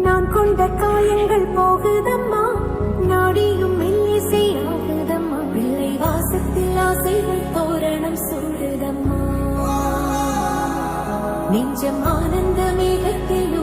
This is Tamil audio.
நான் கொண்ட காயங்கள் போகுதம்மா, நாடியும் மெல்லிசை ஆகுதம்மா, பிள்ளை வாசத்தில் ஆசைகள் தோரணம் சூடுதம்மா, நெஞ்சம் ஆனந்த மேகத்தில்